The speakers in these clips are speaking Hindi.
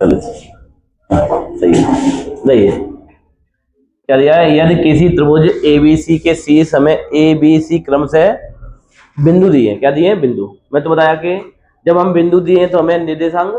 चलो सही है। क्या दिया है? यदि किसी त्रिभुज एबीसी के शीर्ष हमें एबीसी क्रम से बिंदु दिए। क्या दिए? बिंदु। मैं तो बताया कि जब हम बिंदु दिए तो हमें निर्देशांक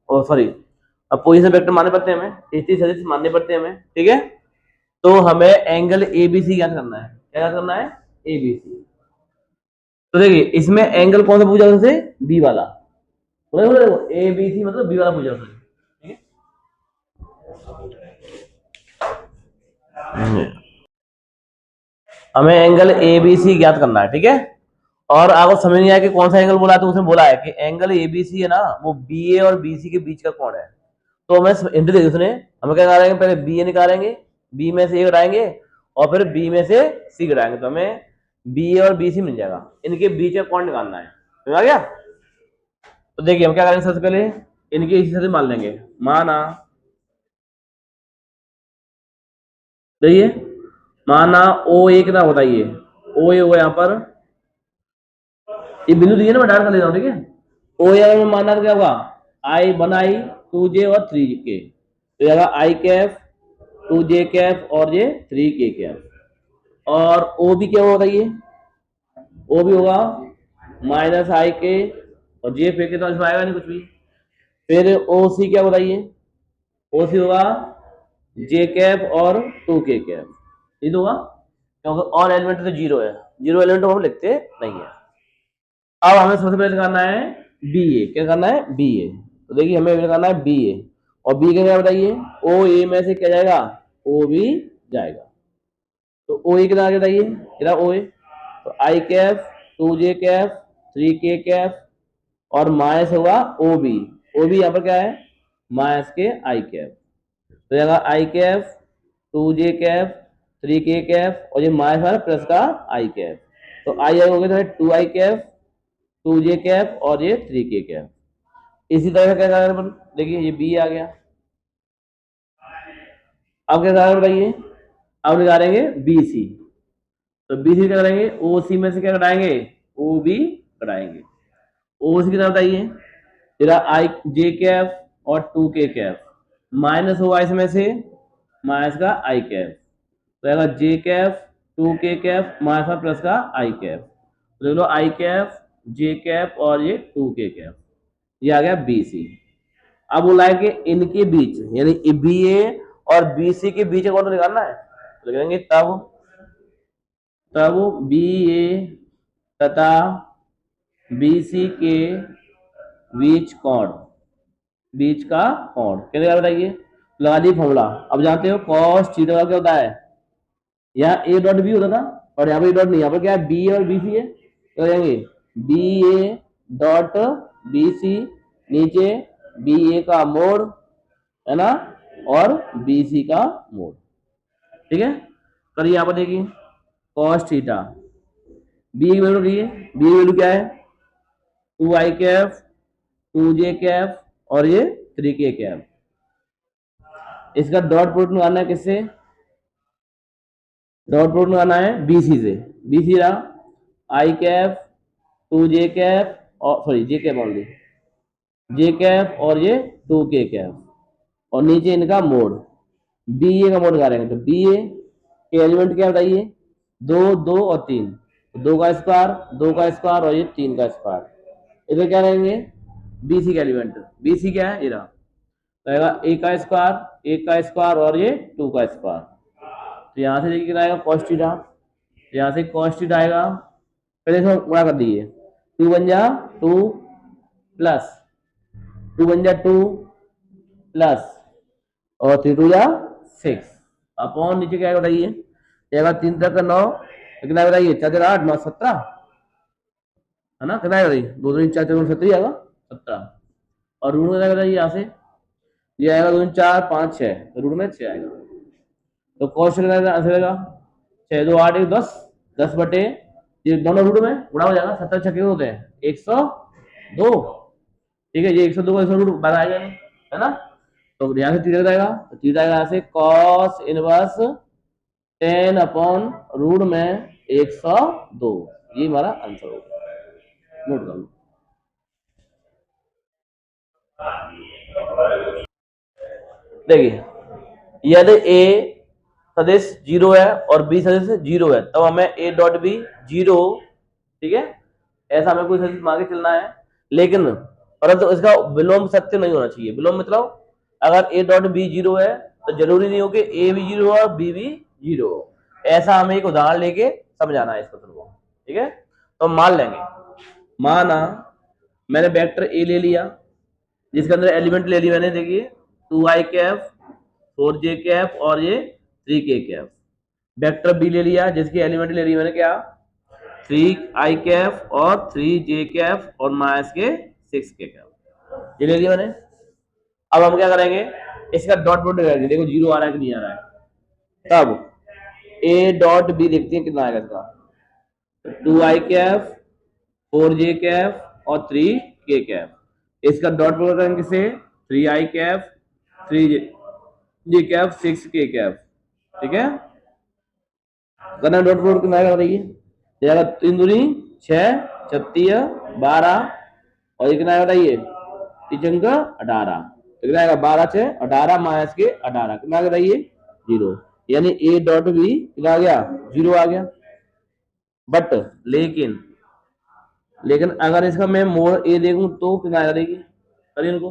और सॉरी अब पोजीशन वेक्टर मानने पड़ते हैं, हमें स्थिति सदिश मानने पड़ते हैं हमें, ठीक है। तो हमें एंगल एबीसी ज्ञात करना है। क्या ज्ञात करना है? एबीसी। तो देखिए इसमें एंगल कौन सा पूछा उससे? बी वाला। देखो एबीसी मतलब बी वाला पूछा उसने, ठीक है। हमें एंगल एबीसी ज्ञात करना है, ठीक है। और आपको समझ नहीं आया कि कौन सा एंगल बोला, तो उसने बोला है कि एंगल एबीसी है ना, वो बीए और बीसी के बीच का कोण है। तो हमें हिंट दे दी उसने, हमें क्या करेंगे? पहले बी ए निकालेंगे, बी में से ए घटाएंगे और फिर बी में से सी घटाएंगे, तो हमें बी ए और बी सी मिल जाएगा। इनके बीच का कोण निकालना है, समझ आ गया? तो देखिए हम क्या करेंगे, सबसे पहले इनके इसी से मान लेंगे। माना देखिए माना ओ ए कितना होता है? ये ओ ए हो यहाँ पर, ये बिंदु दिए ना, मैं डायरेक्ट कर लेता हूँ, ठीक है। ओ ए में माना तो क्या होगा? आई 1 आई 2 जे और 3 के, तो जाएगा आई कैफ 2 जे कैफ और ये 3 के कैफ। और ओ भी क्या होगा? ये ओ भी होगा -आई के और जे फेंके तो इसमें आएगा नहीं कुछ भी। फिर ओ सी क्या बताइए? ओ सी होगा जे कैप और 2 के कैप, ये तो होगा, क्योंकि और एलिमेंट तो जीरो है, जीरो एलिमेंट हम लिखते नहीं है। अब हमें सबसे पहले करना है बी ए। क्या करना है? बी ए। तो देखिए हमें करना है बी ए, और बी का क्या बताइए? ओ ए में से क्या जाएगा? ओ भी जाएगा। तो ओ ए कितना आ बताइए? कितना ओ ए? तो आई कैफ 2 जे कैफ 3 के कैफ और माइनस होगा ओ बी। ओ बी यहाँ पर क्या है? माइनस के आई कैफ, तो जाएगा आई कैफ 2 जे कैफ 3 के कैफ और ये माइनस वाला प्लस का आई कैफ। तो आई हो गया 2 आई कैफ 2 जे कैफ और ये 3 के कैफ। इसी तरह से क्या करें? देखिए ये बी आ गया। अब क्या करें बताइए? अब निकालेंगे बी सी। तो बी सी क्या करेंगे? ओ सी में से क्या घटाएंगे? ओ बी घटाएंगे। ओ सी कितना बताइए? तेरा आई जे कैफ और 2 के कैफ माइनस होगा इसमें से माइनस का आई कैफ, तो आएगा जे कैफ 2 के कैफ माइनस का प्लस का आई कैफ। तो देख लो आई कैफ जे कैफ और ये 2 के कैफ, ये आ गया बी सी। अब बोला है कि इनके बीच यानी बी ए और बी सी के बीच कौन निकालना है, तो लिखेंगे तब तब बी ए तथा बी सी के बीच कोण, बीच का कोण क्या बताइए? लगा दी फॉर्मूला। अब जानते हो कॉस थीटा क्या होता है? यहाँ ए डॉट बी होता था और यहाँ पे ए डॉट नहीं, यहाँ पर क्या है? बी और बी सी है, तो कहेंगे B A dot B C, नीचे बी ए का मोड है ना, और बी सी का मोड, ठीक है। करिए यहाँ पर देखिए कॉस थीटा, बी की वैल्यू रही है, बी की वैल्यू क्या है? 2 आई कैफ 2 जे कैफ और ये 3 के कैफ। इसका डॉट प्रोडक्ट निकालना है किससे? डॉट प्रोडक्ट निकालना है बीसी से। बीसी रहा आई कैफ 2 जे कैफ और सॉरी जे कैफ ऑनली, जे कैफ और ये 2 के कैफ और नीचे इनका मोड, बी ए का मोड निकालेंगे। तो बी ए के एलिमेंट क्या बताइए? 2 2 और 3, 2 का स्क्वायर 2 का स्क्वायर और ये 3 का स्क्वायर। इधर क्या रहेंगे? बीसी का एलिमेंट, बीसी क्या है? ये रहा, रहेगा ए का स्क्वायर और ये 2 का स्क्वायर। तो यहाँ से देखिए कितना आएगा? कॉस थीटा, यहाँ से कॉस थीटा आएगा, पहले इसमें गुणा कर दीजिए, 2 × 2 प्लस 2 × 2 प्लस और 3 × 2 = 6 अपॉन नीचे क्या बताइए? जाएगा 3 × 3 = 9, कितना बताइए? 4 × 8 = 9 = 17 है ना, कितना बताइए? 2 2 4 4 17 आएगा 17। और रूट में क्या बताइए? यहाँ से ये आएगा 2 4 5 6, रूट में 6 आएगा। तो कॉस्ट आंसर आएगा 6 2 8 1 10, 10 बटे ये दोनों रूट में गुणा हो जाएगा, 17 छक्के होते हैं 102, ठीक है। ये 102 का 100 रूट बाहर आएगा नहीं, है ना। तो यहाँ से थीटा जाएगा, तो थीटा आएगा यहाँ से कॉस इनवर्स 10/रूट में 102, ये हमारा आंसर होगा, नोट कर लो। देखिए यदि ए सदिश 0 है और बी सदिश 0 है तब हमें ए डॉट बी 0, ठीक है, ऐसा हमें कोई सदिश मान के चलना है। लेकिन परंतु इसका विलोम सत्य नहीं होना चाहिए। विलोम मतलब अगर ए डॉट बी 0 है तो जरूरी नहीं हो कि ए भी 0 हो और बी भी 0 हो। ऐसा हमें एक उदाहरण लेके समझाना है इस क्वेश्चन को, ठीक है। तो मान लेंगे, माना मैंने वेक्टर ए ले लिया जिसके अंदर एलिमेंट ले लिया मैंने, देखिए 2i कैफ 4j कैफ और ये 3k कैफ। वेक्टर बी ले लिया जिसकी एलिमेंट ले ली मैंने क्या 3i कैफ और 3j कैफ और माइनस के 6k कैफ, ये ले लिया मैंने। अब हम क्या करेंगे, इसका डॉट प्रोडक्ट करेंगे, देखो 0 आ रहा है कि नहीं आ रहा है। तब a डॉट बी देखते हैं कितना आएगा इसका, 2i कैफ 4j कैफ और 3k कैफ। इसका डॉट प्रोडक्ट करेंगे किसे 3i Kaif 3j Kaif 6k Kaif, ठीक है। करना डॉट प्रोडक्ट कितना आएगा बताइए, 3 दूनी 6 36 12 और ये कितना आएगा बताइए 3 का 18, कितना आएगा 12 6 18 माइनस के 18 कितना आएगा बताइए 0, यानी ए डॉट बी कितना आ गया 0 आ गया। बट लेकिन अगर इसका मैं मोड ए देखूं तो कितना आएगा देखिए, करिए इनको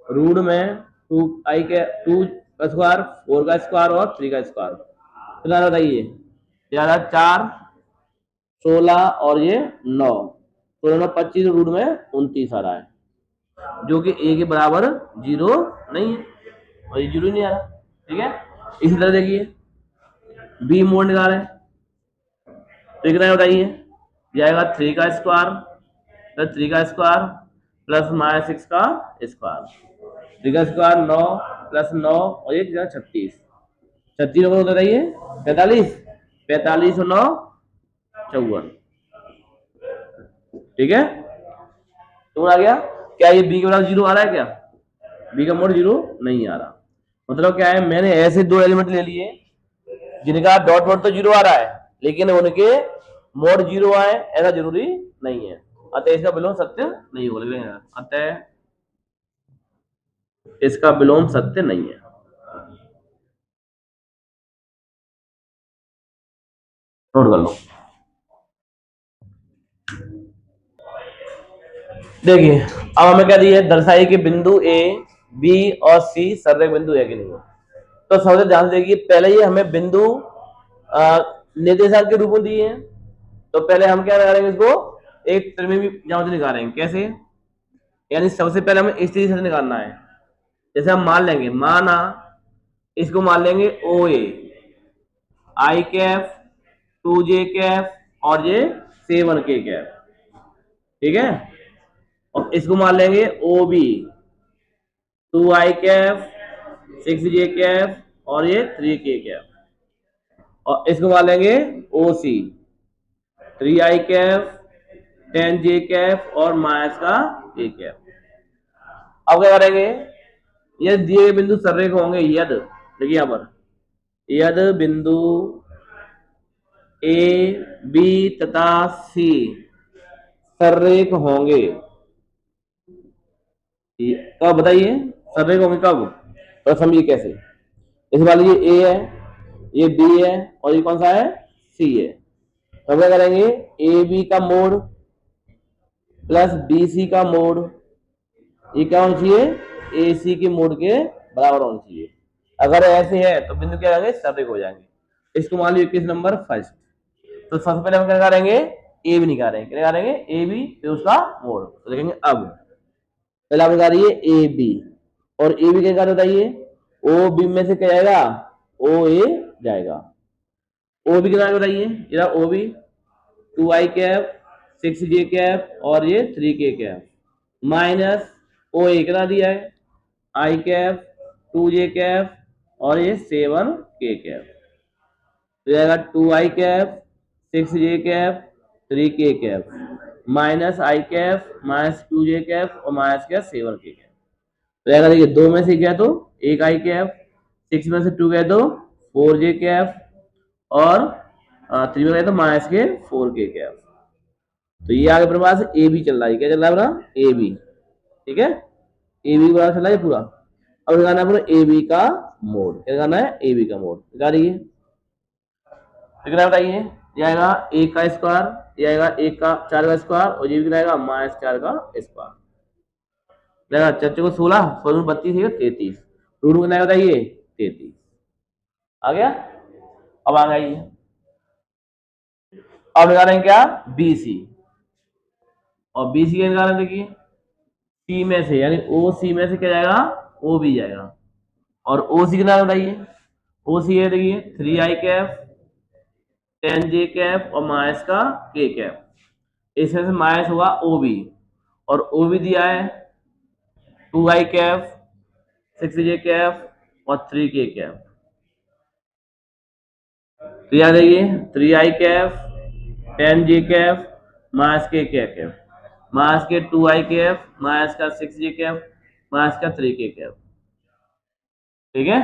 रूट में 2i के 2 का स्क्वायर 4 का स्क्वायर और 3 का स्क्वायर कितना बताइए, ज्यादा 4 16 और ये 9, 16 9 25 रूट में 29 आ रहा है, जो कि ए के बराबर 0 नहीं है और ये 0 नहीं आ रहा, ठीक है। इसी तरह देखिए बी मोड निकालें तो कितना बताइए, जाएगा 3 का स्क्वायर प्लस 3 का स्क्वायर प्लस माइनस 6 का स्क्वायर, 3 का स्क्वायर 9 प्लस 9 और ये 36, 36 को बताइए 45, 45 और 9 54, ठीक है। तो आ गया क्या ये बी के बराबर 0 आ रहा है क्या, बी का मोड 0 नहीं आ रहा। मतलब क्या है, मैंने ऐसे दो एलिमेंट ले लिए जिनका डॉट डॉट तो 0 आ रहा है लेकिन उनके मोड 0 आए ऐसा जरूरी नहीं है, अतः इसका विलोम सत्य नहीं होगा, अतः इसका विलोम सत्य नहीं है। नोट कर लो। देखिए अब हमें क्या दिया है, दर्शाइए कि बिंदु ए बी और सी सर्वरेख बिंदु है कि नहीं हो। तो सबसे ध्यान से देखिए, पहले ये हमें बिंदु निर्देशांक के रूप में दिए हैं, तो पहले हम क्या करेंगे, इसको एक त्रिकोणीय ज्यामिति निकालेंगे। कैसे, यानी सबसे पहले हमें इस तरीके से निकालना है। जैसे हम मान लेंगे, माना इसको मान लेंगे ओ ए, आई कैफ 2j कैफ और ये 7k कैफ, ठीक है। और इसको मान लेंगे O B 2i cap 6j Kaif और ये 3k कैफ, और इसको मान लेंगे ओ सी 3i कैफ 10j कैफ और माइनस का a कैफ। अब क्या करेंगे, ये दिए गए बिंदु सर्रेख होंगे यद, देखिए यहां पर यद बिंदु ए बी तथा सी सर्रेख होंगे, कब बताइए सर्रेख होंगे कब, तो समझिए कैसे। इस बार ये ए है, ये बी है और ये कौन सा है सी है। तो क्या करेंगे, ए बी का मोड प्लस बी सी का मोड ये क्या होना चाहिए ए सी के मोड के बराबर होना चाहिए। अगर ऐसे है तो बिंदु क्या होंगे सर्रेख हो जाएंगे। इसको मान लीजिए किस नंबर फर्स्ट, तो सबसे पहले हम क्या करेंगे ए बी निकालेंगे, क्या करेंगे ए बी फिर उसका मोड, तो देखेंगे अब पहले आप निकालिए ए बी, और ए बी क्या बताइए ओ बी में से क्या जाएगा ओ ए जाएगा। ओ बी कितना बताइए, ये O B 2i cap 6j Kaif और ये 3k कैफ माइनस ओ ए कितना दिया है आई कैफ 2j कैफ और ये 7k कैफ, तो जाएगा 2i cap 6j cap 3k cap minus I cap minus 2j cap और माइनस क्या 7k कैफ। तो जाएगा देखिए 2 में से क्या तो एक आई कैफ, 6 में से 2 गए तो 4j कैफ और 3 में गए तो माइनस के 4k कैफ। तो ये आगे अपने पास ए बी चल रहा है, क्या चल रहा है अपना ए बी, ठीक है, ए बी बराबर चल रहा है पूरा। अब लगाना है अपने ए बी का मोड। क्या लगाना है? ए बी का मोड लगा रही है। कितना बताइए? ये आएगा ए का स्क्वायर, ये आएगा ए का 4 का स्क्वायर और ये भी कितना आएगा -4 का स्क्वायर। देखा चर्चे को 16 16 में 32 है 33। रूट में कितना बताइए? 33 आ गया। अब आ गई। अब लगा रहे हैं क्या? B C. और बी सी का निकाल रहे हैं, देखिए सी में से यानी ओ सी में से क्या जाएगा? ओ बी जाएगा। और ओ सी कितना बताइए? ओ सी है देखिए 3i कैफ 10j कैफ और माइनस का k कैफ। इसमें से माइनस होगा ओ बी और ओ बी दिया है 2i कैफ 6j कैफ और 3k कैफ। तो याद देखिए 3i Kaif 10j Kaif minus के कैफ माइनस के 2i कैफ माइनस का 6j कैफ माइनस का 3k कैफ। ठीक है,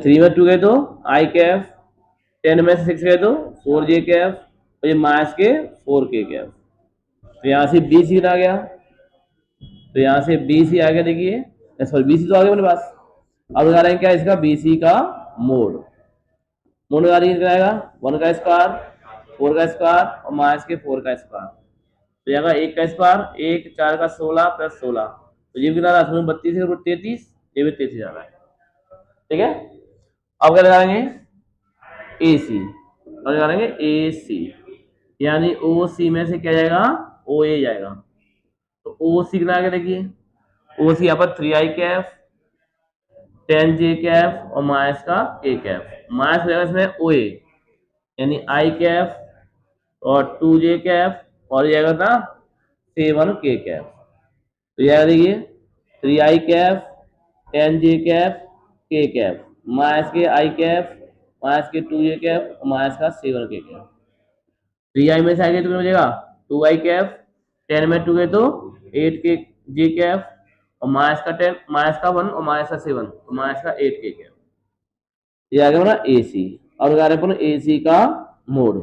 3 में 2 गए तो i कैफ, 10 में से 6 गए तो 4j कैफ और ये माइनस के 4k कैफ। तो यहाँ से बी सी आ गया। तो यहाँ से बी सी आ गया, देखिए सॉरी बी सी तो आ गया मेरे पास। अब लगा रहे हैं क्या? इसका बी सी का मोड। मोड लगा रही है 1 का स्क्वायर 4 का स्क्वायर और माइनस के 4 का स्क्वायर। तो यहाँ 1 का स्क्वायर 1 4 का 16 प्लस 16 तो ये भी कितना रहा? 32 है 33, ये भी 33 जा रहा है। ठीक है, अब क्या लगाएंगे? ए सी। और लगाएंगे ए सी यानी ओ सी में से क्या जाएगा? ओ ए जाएगा। तो ओ सी कितना आ गया? देखिए ओ सी यहाँ पर 3i कैफ 10j कैफ और माइनस का k कैफ। माइनस हो जाएगा इसमें ओ ए यानी i कैफ और 2j कैफ और ये आएगा था 7k कैफ। तो ये देखिए 3i Kaif 10j Kaif k Kaif minus के i कैफ माइनस के 2j कैफ और माइनस का 7k कैफ। 3i में से आएगा तो कितना बचेगा? 2i कैफ 10 में 2 गए तो 8k j कैफ और माइनस का 10 माइनस का 1 और माइनस का 7 तो माइनस का 8k कैफ। ये आ गया अपना ए सी। और लगा रहे हैं ए सी का मोड।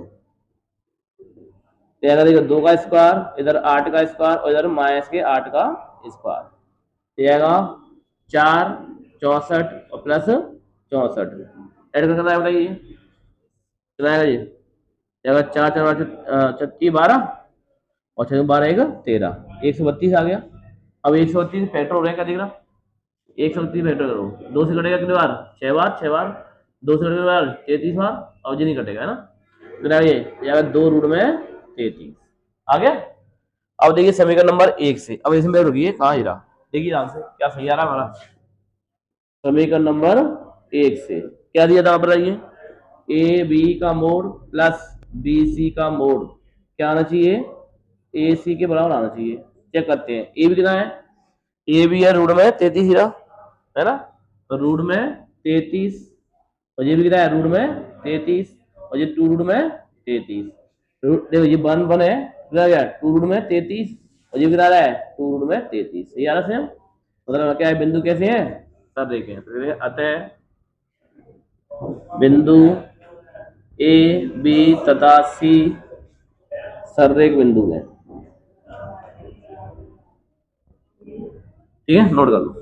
देखो 2 का स्क्वायर इधर 8 का स्क्वायर और इधर माइनस के 8 का स्क्वायर। ये आएगा 4 64 और प्लस 64 ऐड करके कितना बताइए? कितना आएगा? ये आएगा 4 4 36 12 और 6 12 एक 13 132 आ गया। अब 132 फैक्टर हो रहे हैं, क्या दिख रहा? 132 फैक्टर करो, 2 से कटेगा कितनी बार? 6 बार 6 बार 2 से कटेगा बार 33 बार और ये नहीं कटेगा है ना। तो ये 2 रूट में 33 आ गया। अब देखिए समीकरण नंबर 1 से। अब इसमें रुकिए, कहाँ ही रहा? देखिए ध्यान से क्या सही आ रहा हमारा। समीकरण नंबर 1 से क्या दिया था बताइए? ए बी का मोड प्लस बी सी का मोड क्या आना चाहिए? ए सी के बराबर आना चाहिए। चेक करते हैं। ए बी कितना है? ए बी है रूट में 33 ही रहा है ना। तो रूट में 33 और ये भी कितना है? रूट में 33 और ये 2 रूट में 33। देखो ये 1 1 है, कितना गया? 2 रूट में 33 और ये कितना रहा है? 2 रूट में 33। ये आ रहा सेम। मतलब क्या है? बिंदु कैसे हैं सब देखें। तो अतः बिंदु ए बी तथा सी सर्रेख बिंदु है। ठीक है, नोट कर लो।